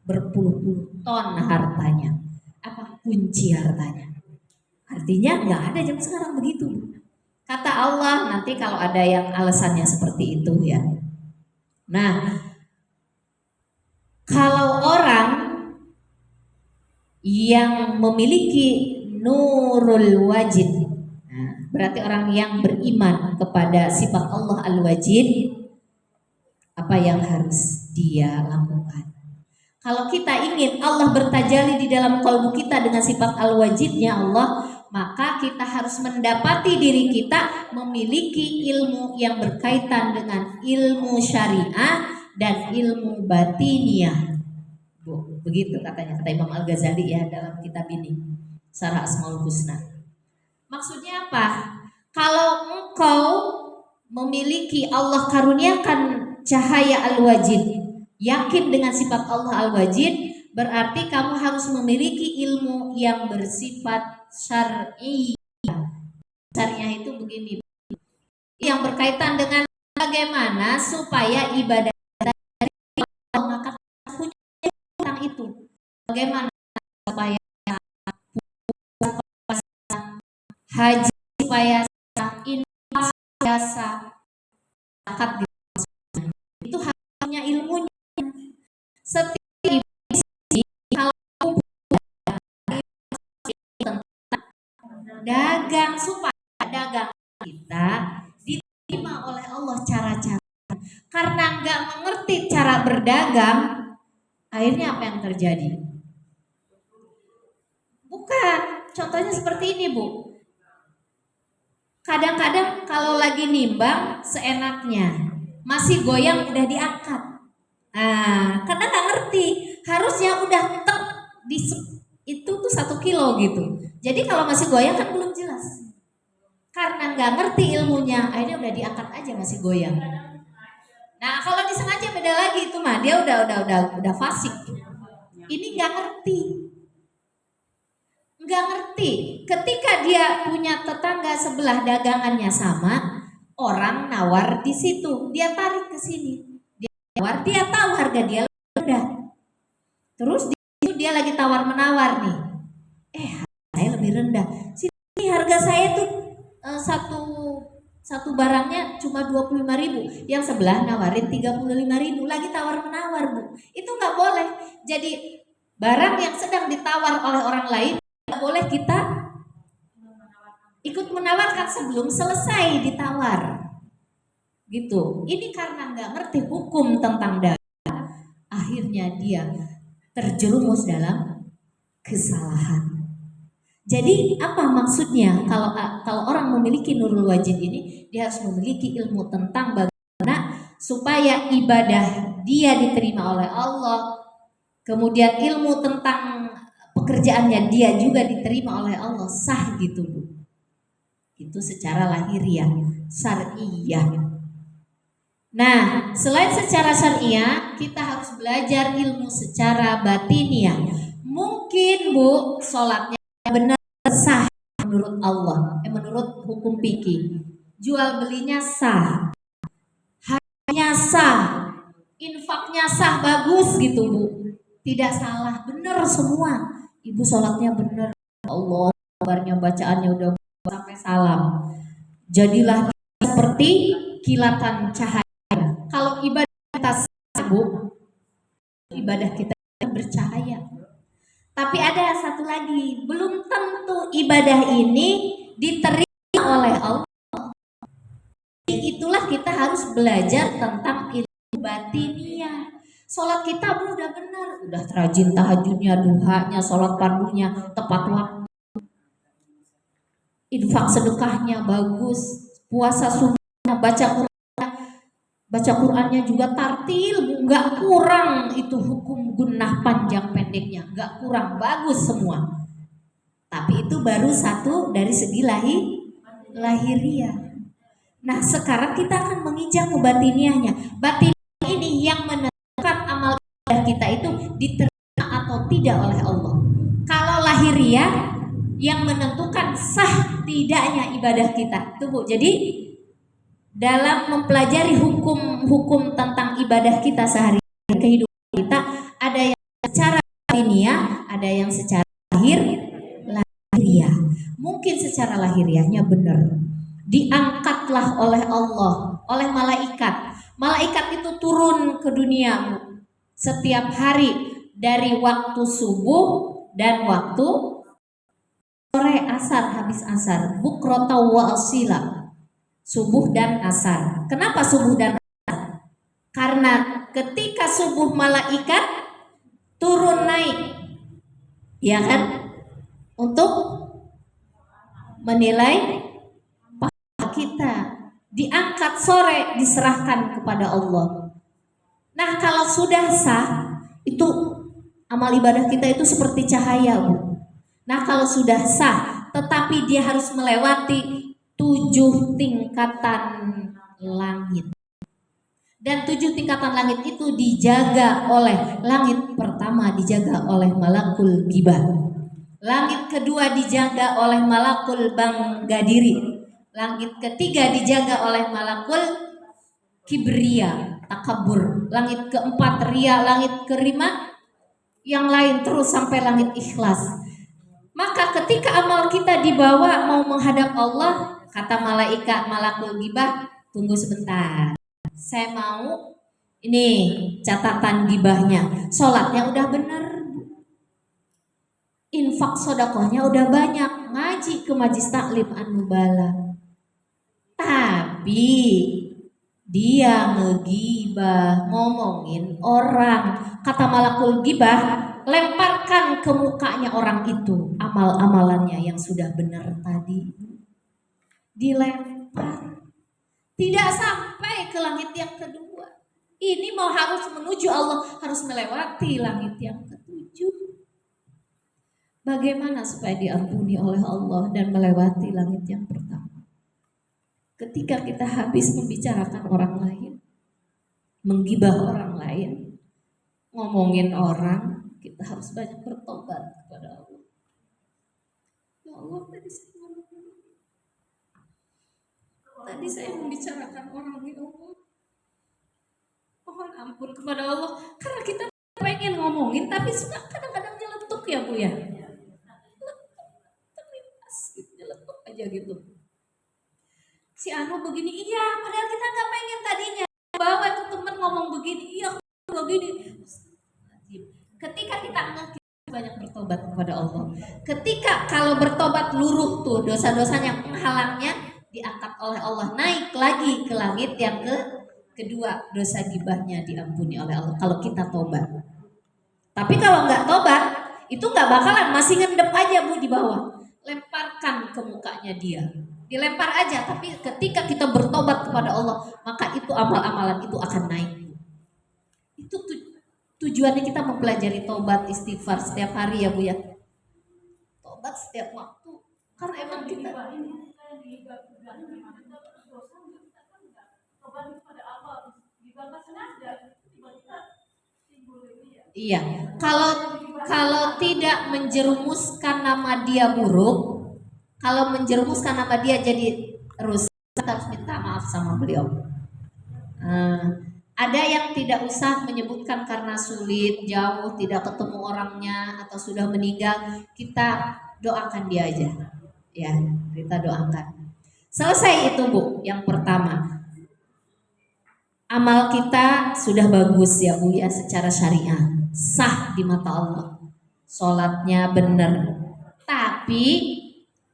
Berpuluh-puluh ton hartanya. Apa kunci hartanya? Artinya nggak ada zaman sekarang begitu. Kata Allah, nanti kalau ada yang alasannya seperti itu ya. Nah, kalau orang yang memiliki nurul wajid, nah, berarti orang yang beriman kepada sifat Allah al-wajid, apa yang harus dia lakukan? Kalau kita ingin Allah bertajalli di dalam kalbu kita dengan sifat al-wajidnya Allah, maka kita harus mendapati diri kita memiliki ilmu yang berkaitan dengan ilmu syariah dan ilmu batiniah. Begitu katanya, kata Imam Al-Ghazali ya dalam kitab ini, Syarah Asmaul Husna. Maksudnya apa? Kalau engkau memiliki, Allah karuniakan cahaya al-wajid, yakin dengan sifat Allah al-wajid, berarti kamu harus memiliki ilmu yang bersifat syar'i. Syariah itu begini, yang berkaitan dengan bagaimana supaya ibadah maka punya tentang itu, bagaimana supaya haji, supaya infak, jasa, zakat, itu hanya ilmunya. Setiap dagang supaya dagang kita diterima oleh Allah cara-cara. Karena nggak mengerti cara berdagang, akhirnya apa yang terjadi? Bukan, contohnya seperti ini, Bu. Kadang-kadang kalau lagi nimbang seenaknya, masih goyang udah diangkat. Karena nggak ngerti, harusnya udah tek di itu tuh 1 kilo gitu. Jadi kalau masih goyang kan belum jelas. Karena nggak ngerti ilmunya, akhirnya udah diangkat aja masih goyang. Nah kalau disengaja beda lagi itu mah dia udah fasik. Ini nggak ngerti. Nggak ngerti. Ketika dia punya tetangga sebelah dagangannya sama, orang nawar di situ, dia tarik ke sini. Dia nawar, dia tahu harga dia rendah. Terus di situ dia lagi tawar menawar nih. Saya lebih rendah. Sini harga saya tuh satu barangnya cuma 25.000, yang sebelah nawarin 35.000, lagi tawar menawar, Bu. Itu nggak boleh. Jadi barang yang sedang ditawar oleh orang lain nggak boleh kita ikut menawarkan sebelum selesai ditawar. Gitu. Ini karena nggak ngerti hukum tentang dagang, akhirnya dia terjerumus dalam kesalahan. Jadi apa maksudnya kalau orang memiliki nurul wajid ini, dia harus memiliki ilmu tentang bagaimana supaya ibadah dia diterima oleh Allah, kemudian ilmu tentang pekerjaannya dia juga diterima oleh Allah, sah gitu Bu. Itu secara lahiriah, syariah. Nah, selain secara syariah, kita harus belajar ilmu secara batiniah. Mungkin Bu, sholatnya benar sah menurut Allah, menurut hukum fikih. Jual belinya sah, hanya sah, infaknya sah, bagus gitu Bu. Tidak salah, benar semua. Ibu sholatnya benar, Allah, kabarnya bacaannya udah sampai salam. Jadilah seperti kilatan cahaya. Kalau ibadah kita sah, Bu, ibadah kita bercahaya. Tapi ada satu lagi, belum tentu ibadah ini diterima oleh Allah. Itulah kita harus belajar tentang ilmu batiniah. Sholat kita Bu udah benar, udah rajin tahajudnya, duhanya, sholat fardunya tepat waktu, infak sedekahnya bagus, puasa sunnah, baca Qurannya juga tartil, nggak kurang itu hukum gunnah panjang pendeknya, nggak kurang, bagus semua. Tapi itu baru satu dari segi lahiriah. Nah sekarang kita akan menginjak ke batiniahnya. Batiniah ini yang menentukan amal ibadah kita itu diterima atau tidak oleh Allah. Kalau lahiriah yang menentukan sah tidaknya ibadah kita, tuh Bu. Jadi dalam mempelajari hukum-hukum tentang ibadah kita sehari-hari, kehidupan kita, ada yang secara batiniah, ada yang secara lahiriah. Mungkin secara lahiriahnya benar, diangkatlah oleh Allah, oleh malaikat. Malaikat itu turun ke dunia setiap hari dari waktu subuh dan waktu sore, asar, habis asar, bukrota wa asila, subuh dan asar. Kenapa subuh dan asar? Karena ketika subuh malaikat turun naik, ya kan, untuk menilai kita, diangkat sore, diserahkan kepada Allah. Nah kalau sudah sah, itu amal ibadah kita itu seperti cahaya Bu. Nah kalau sudah sah, tetapi dia harus melewati 7 tingkatan langit. Dan 7 tingkatan langit itu dijaga oleh langit pertama dijaga oleh malakul ghibah. Langit kedua dijaga oleh malakul banggadiri. Langit ketiga dijaga oleh malakul kibria, takabur. Langit keempat ria, langit kelima yang lain terus sampai langit ikhlas. Maka ketika amal kita dibawa mau menghadap Allah, kata malaikat malakul ghibah, tunggu sebentar, saya mau ini catatan ghibahnya, sholatnya udah benar, infak sodakohnya udah banyak, ngaji ke majlis taklim an-nubalah, tapi dia ngegibah, ngomongin orang. Kata malakul ghibah, lemparkan ke mukanya orang itu amal-amalannya yang sudah benar tadi. Dilempar, tidak sampai ke langit yang kedua. Ini mau harus menuju Allah, harus melewati langit yang ketujuh. Bagaimana supaya diampuni oleh Allah dan melewati langit yang pertama? Ketika kita habis membicarakan orang lain, menggibah orang lain, ngomongin orang, kita harus banyak bertobat kepada Allah. Ya Allah, tadi saya membicarakan orang, ya Allah, mohon ampun kepada Allah, karena kita pengen ngomongin tapi suka kadang-kadang nyeletuk ya Bu ya, nyeletuk aja gitu. Si Anu begini, iya, padahal kita nggak pengen tadinya. Bawa itu temen ngomong begini, iya begini. Ketika kita banyak bertobat kepada Allah. Ketika kalau bertobat luruh tuh dosa-dosanya, penghalangnya diangkat oleh Allah, naik lagi ke langit yang kedua, dosa gibahnya diampuni oleh Allah kalau kita tobat. Tapi kalau nggak tobat, itu nggak bakalan, masih ngendep aja Bu di bawah. Lemparkan ke mukanya dia. dilempar aja. Tapi ketika kita bertobat kepada Allah, maka itu amal-amalan itu akan naik. Itu tujuannya kita mempelajari tobat, istighfar setiap hari ya Bu ya. Tobat setiap waktu. Karena emang kita iya, kalau tidak menjerumuskan nama dia buruk, kalau menjerumuskan nama dia jadi rusak, kita harus minta maaf sama beliau. Ada yang tidak usah menyebutkan karena sulit, jauh, tidak ketemu orangnya atau sudah meninggal, kita doakan dia aja. Ya, kita doakan. Selesai itu Bu, yang pertama. Amal kita sudah bagus ya Bu ya secara syariah, sah di mata Allah. Sholatnya benar. Tapi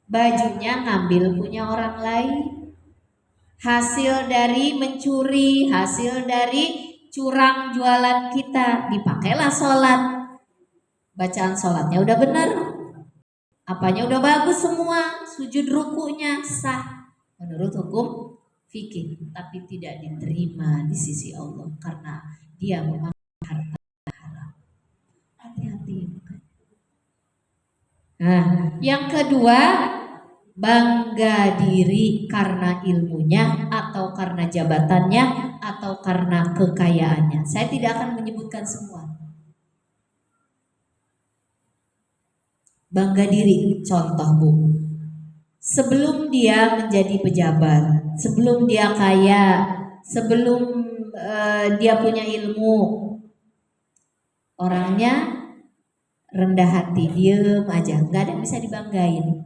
bajunya ngambil punya orang lain. Hasil dari mencuri, hasil dari curang jualan kita, dipakailah sholat. Bacaan sholatnya udah benar, apanya udah bagus semua, sujud rukunya sah menurut hukum fikih, tapi tidak diterima di sisi Allah karena dia memakan harta haram. Hati-hati. Nah, yang kedua, bangga diri karena ilmunya atau karena jabatannya atau karena kekayaannya. Saya tidak akan menyebutkan semua. Bangga diri, contoh Bu. Sebelum dia menjadi pejabat, sebelum dia kaya, sebelum dia punya ilmu, orangnya rendah hati, diem aja, nggak ada yang bisa dibanggain.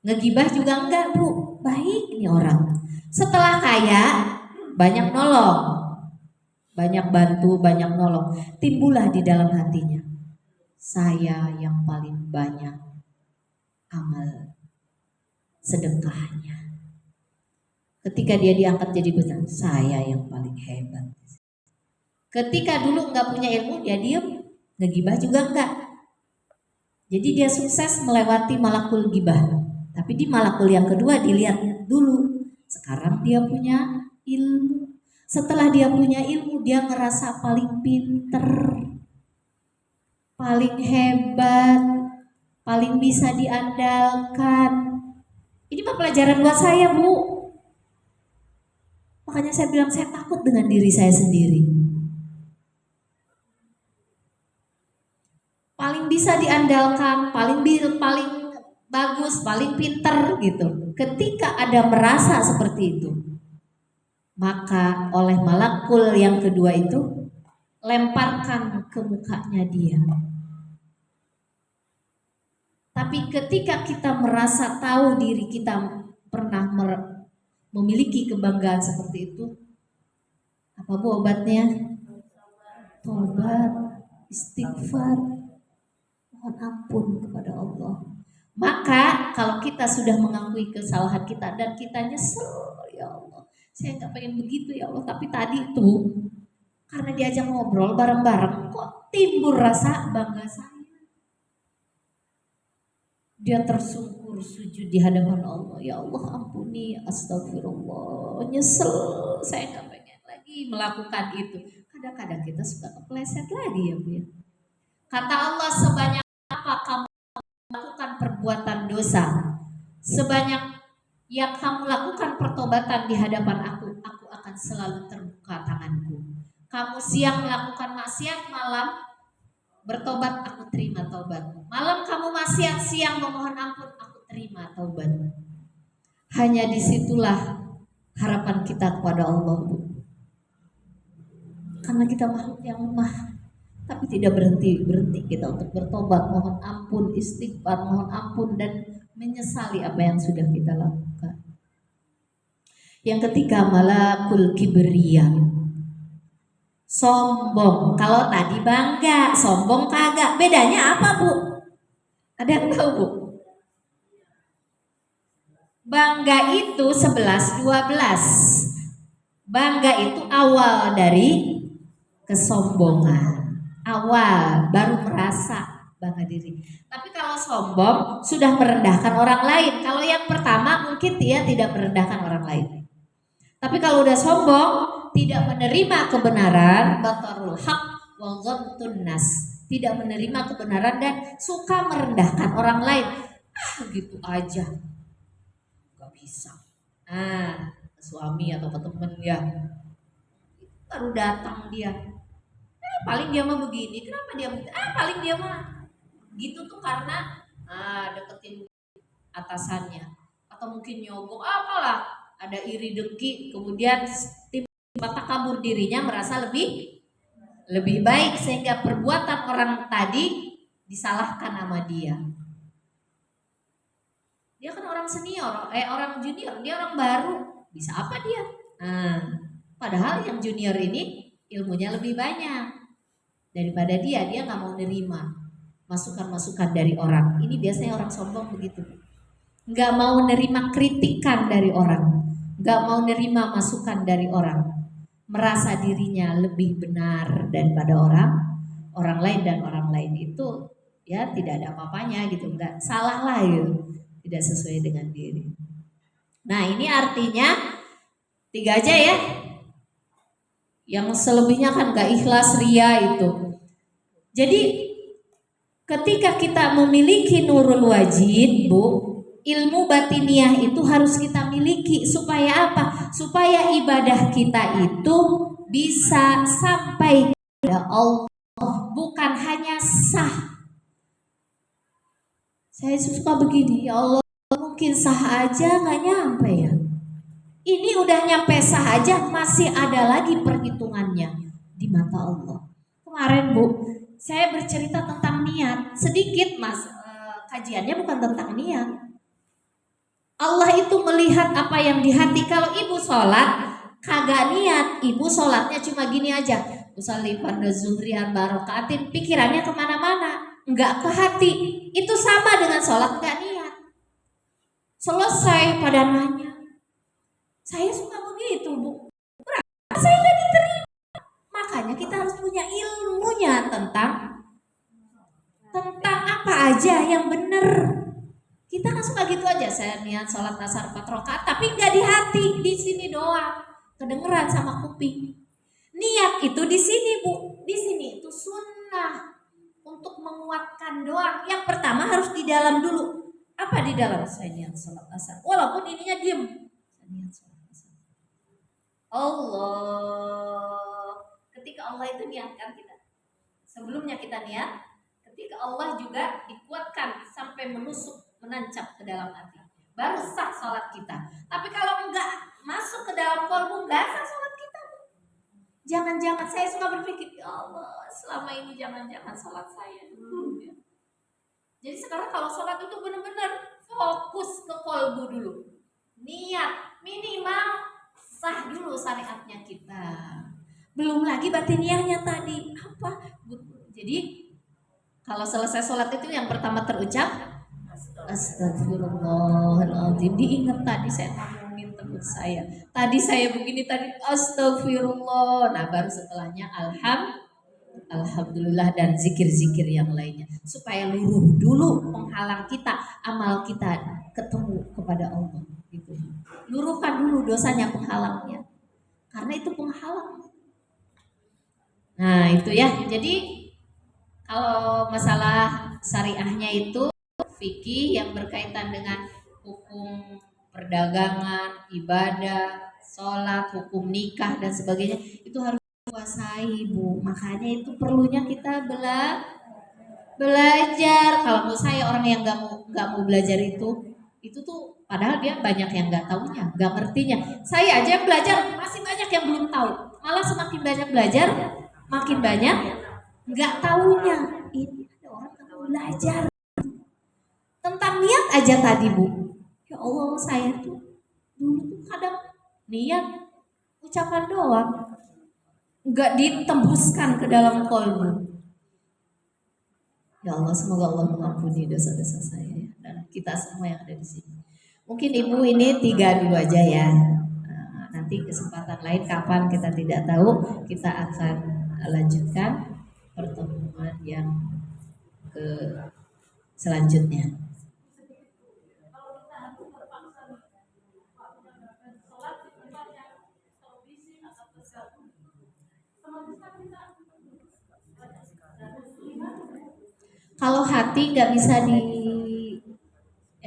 Ngegibah juga enggak Bu, baik nih orang. Setelah kaya, banyak nolong, banyak bantu, banyak nolong. Timbullah di dalam hatinya, saya yang paling banyak amal sedekahnya. Ketika dia diangkat jadi besar, saya yang paling hebat. Ketika dulu nggak punya ilmu, dia diem, ngegibah juga enggak. Jadi dia sukses melewati malakul gibah. Tapi di malakul yang kedua dilihat dulu. Sekarang dia punya ilmu. Setelah dia punya ilmu, dia ngerasa paling pinter, paling hebat, paling bisa diandalkan. Ini mah pelajaran buat saya Bu. Makanya saya bilang saya takut dengan diri saya sendiri. Paling bisa diandalkan, paling bagus, paling pinter gitu. Ketika ada merasa seperti itu, maka oleh malakul yang kedua itu lemparkan ke mukanya dia. Tapi ketika kita merasa tahu diri kita pernah memiliki kebanggaan seperti itu, apa Bu obatnya? Tobat, istighfar, mohon ampun kepada Allah. Maka kalau kita sudah mengakui kesalahan kita dan kita nyesel, ya Allah, saya nggak pengen begitu ya Allah, tapi tadi tuh karena diajak ngobrol bareng-bareng kok timbul rasa bangga saya. Dia tersungkur sujud di hadapan Allah, ya Allah ampuni, astagfirullah, nyesel, saya nggak pengen lagi melakukan itu. Kadang-kadang kita suka kepleset lagi ya Bu ya. Kata Allah, sebanyak apa kamu melakukan perbuatan dosa, sebanyak yang kamu lakukan pertobatan di hadapan aku akan selalu terbuka tanganku. Kamu siang melakukan maksiat, malam bertobat, aku terima taubat. Malam kamu maksiat, siang memohon ampun, aku terima taubat. Hanya disitulah harapan kita kepada Allah Bu. Karena kita makhluk yang lemah, tapi tidak berhenti kita untuk bertobat, mohon ampun, istighfar, mohon ampun dan menyesali apa yang sudah kita lakukan. Yang ketiga, malakul kibriya, sombong. Kalau tadi bangga, sombong kagak. Bedanya apa Bu? Ada yang tahu Bu? Bangga itu 11-12. Bangga itu awal dari kesombongan. Awal baru merasa bangga diri. Tapi kalau sombong sudah merendahkan orang lain. Kalau yang pertama mungkin dia tidak merendahkan orang lain. Tapi kalau udah sombong, tidak menerima kebenaran, batarul haq wa ghamtun nas. Tidak menerima kebenaran dan suka merendahkan orang lain. Ah, gitu aja. Gak bisa. Nah, ke suami atau ke temen ya. Baru datang dia. Paling dia mah begini, kenapa dia begini? Paling dia mah gitu tuh karena deketin atasannya atau mungkin nyogok apalah, ada iri dengki, kemudian mata kabur dirinya merasa lebih baik sehingga perbuatan orang tadi disalahkan sama dia. Dia kan orang senior, orang junior, dia orang baru, bisa apa dia? Padahal yang junior ini ilmunya lebih banyak daripada dia nggak mau nerima masukan-masukan dari orang. Ini biasanya orang sombong begitu, nggak mau nerima kritikan dari orang, nggak mau nerima masukan dari orang, merasa dirinya lebih benar daripada orang lain, dan orang lain itu ya tidak ada apa-apanya gitu, nggak salah lah gitu, tidak sesuai dengan diri. Nah ini artinya 3 aja ya, yang selebihnya kan nggak ikhlas, ria itu. Jadi ketika kita memiliki nurul wajid, Bu, ilmu batiniah itu harus kita miliki. Supaya apa? Supaya ibadah kita itu bisa sampai kepada Allah, bukan hanya sah. Saya suka begini, ya Allah, mungkin sah aja nggak nyampe ya. Ini udah nyampe sah aja, masih ada lagi perhitungannya di mata Allah. Kemarin Bu, saya bercerita tentang niat sedikit mas, kajiannya bukan tentang niat. Allah itu melihat apa yang di hati. Kalau ibu sholat kagak niat, ibu sholatnya cuma gini aja, usalli pada zuhrian barokaatin, pikirannya kemana-mana, nggak ke hati. Itu sama dengan sholat nggak niat. Selesai pada nanya, saya suka begitu Bu, saya nggak diterima. Makanya kita harus punya ilmunya tentang apa aja yang benar. Kita kan suka gitu aja, saya niat sholat asar 4 rakaat tapi nggak di hati, di sini doang, kedengeran sama kuping. Niat itu di sini Bu, di sini itu sunnah untuk menguatkan doang. Yang pertama harus di dalam dulu. Apa di dalam? Saya niat sholat asar, walaupun ininya diem. Saya niat sholat asar. Allah, ketika Allah itu niatkan kita. Sebelumnya kita niat, ketika Allah juga dikuatkan sampai menusuk, menancap ke dalam hati, baru sah sholat kita. Tapi kalau enggak masuk ke dalam kolbu, enggak sah sholat kita. Jangan-jangan saya suka berpikir, ya Allah, selama ini jangan-jangan sholat saya dulu ya. Jadi sekarang kalau sholat itu benar-benar fokus ke kolbu dulu, niat minimal sah dulu syariatnya kita. Belum lagi batiniahnya tadi apa? Jadi kalau selesai sholat itu yang pertama terucap astagfirullahaladzim. Diingat tadi saya ngomongin teman saya, tadi saya begini tadi, astagfirullah. Nah baru setelahnya alhamdulillah dan zikir-zikir yang lainnya, supaya luruh dulu penghalang kita, amal kita ketemu kepada Allah gitu. Luruhkan dulu dosanya, penghalangnya, karena itu penghalang. Nah itu ya, jadi kalau masalah syariahnya itu fikih yang berkaitan dengan hukum perdagangan, ibadah, sholat, hukum nikah dan sebagainya, itu harus dikuasai Bu. Makanya itu perlunya kita belajar. Kalau menurut saya orang yang nggak mau belajar itu tuh padahal dia banyak yang nggak taunya, nggak ngertinya. Saya aja yang belajar masih banyak yang belum tahu. Malah semakin banyak belajar, makin banyak nggak taunya. Ini ada orang nggak mau belajar tentang niat aja tadi Bu. Ya Allah, saya tuh dulu tuh kadang niat ucapan doang, nggak ditembuskan ke dalam kolbu. Ya Allah, semoga Allah mengampuni dosa-dosa saya dan kita semua yang ada di sini. Mungkin Ibu ini 3 dulu aja ya. Nanti kesempatan lain kapan kita tidak tahu, kita akan lanjutkan pertemuan yang ke selanjutnya. Kalau hati nggak bisa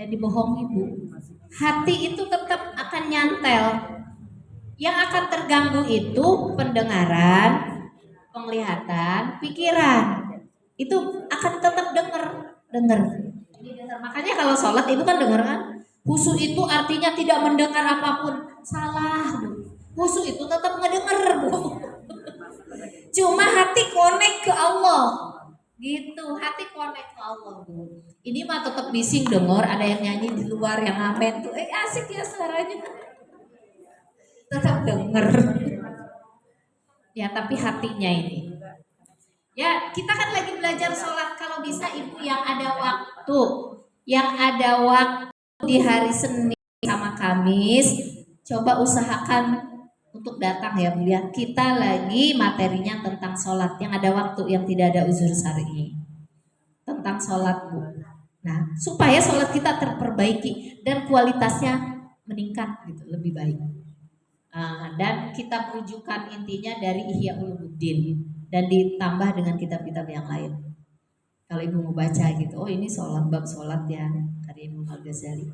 dibohongi Bu. Hati itu tetap akan nyantel. Yang akan terganggu itu pendengaran, penglihatan, pikiran. Itu akan tetap denger. Makanya kalau sholat itu kan denger kan. Khusyuk itu artinya tidak mendengar apapun. Salah Bu. Khusyuk itu tetap ngedenger Bu. Cuma hati connect ke Allah. Gitu, hati connect ke Allah Bu. Ini mah tetap bising denger, ada yang nyanyi di luar yang ngamen tuh, asik ya suaranya. Tetap denger. Ya tapi hatinya ini. Ya kita kan lagi belajar sholat, kalau bisa ibu yang ada waktu di hari Senin sama Kamis, coba usahakan untuk datang ya Bu ya. Kita lagi materinya tentang sholat yang ada waktu, yang tidak ada uzur syar'i. Tentang sholat Bu. Nah supaya sholat kita terperbaiki dan kualitasnya meningkat gitu, lebih baik. Dan kita rujukan intinya dari Ihya Ulumuddin dan ditambah dengan kitab-kitab yang lain. Kalau ibu mau baca gitu, oh ini sholat, bab sholat ya, karya Imam Al-Ghazali.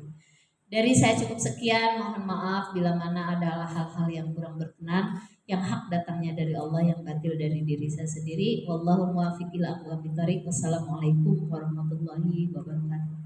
Dari saya cukup sekian, mohon maaf bila mana adalah hal-hal yang kurang berkenan, yang hak datangnya dari Allah, yang batil dari diri saya sendiri. Wallahu muwaffiq ila aqwamit thoriq. Wassalamualaikum warahmatullahi wabarakatuh.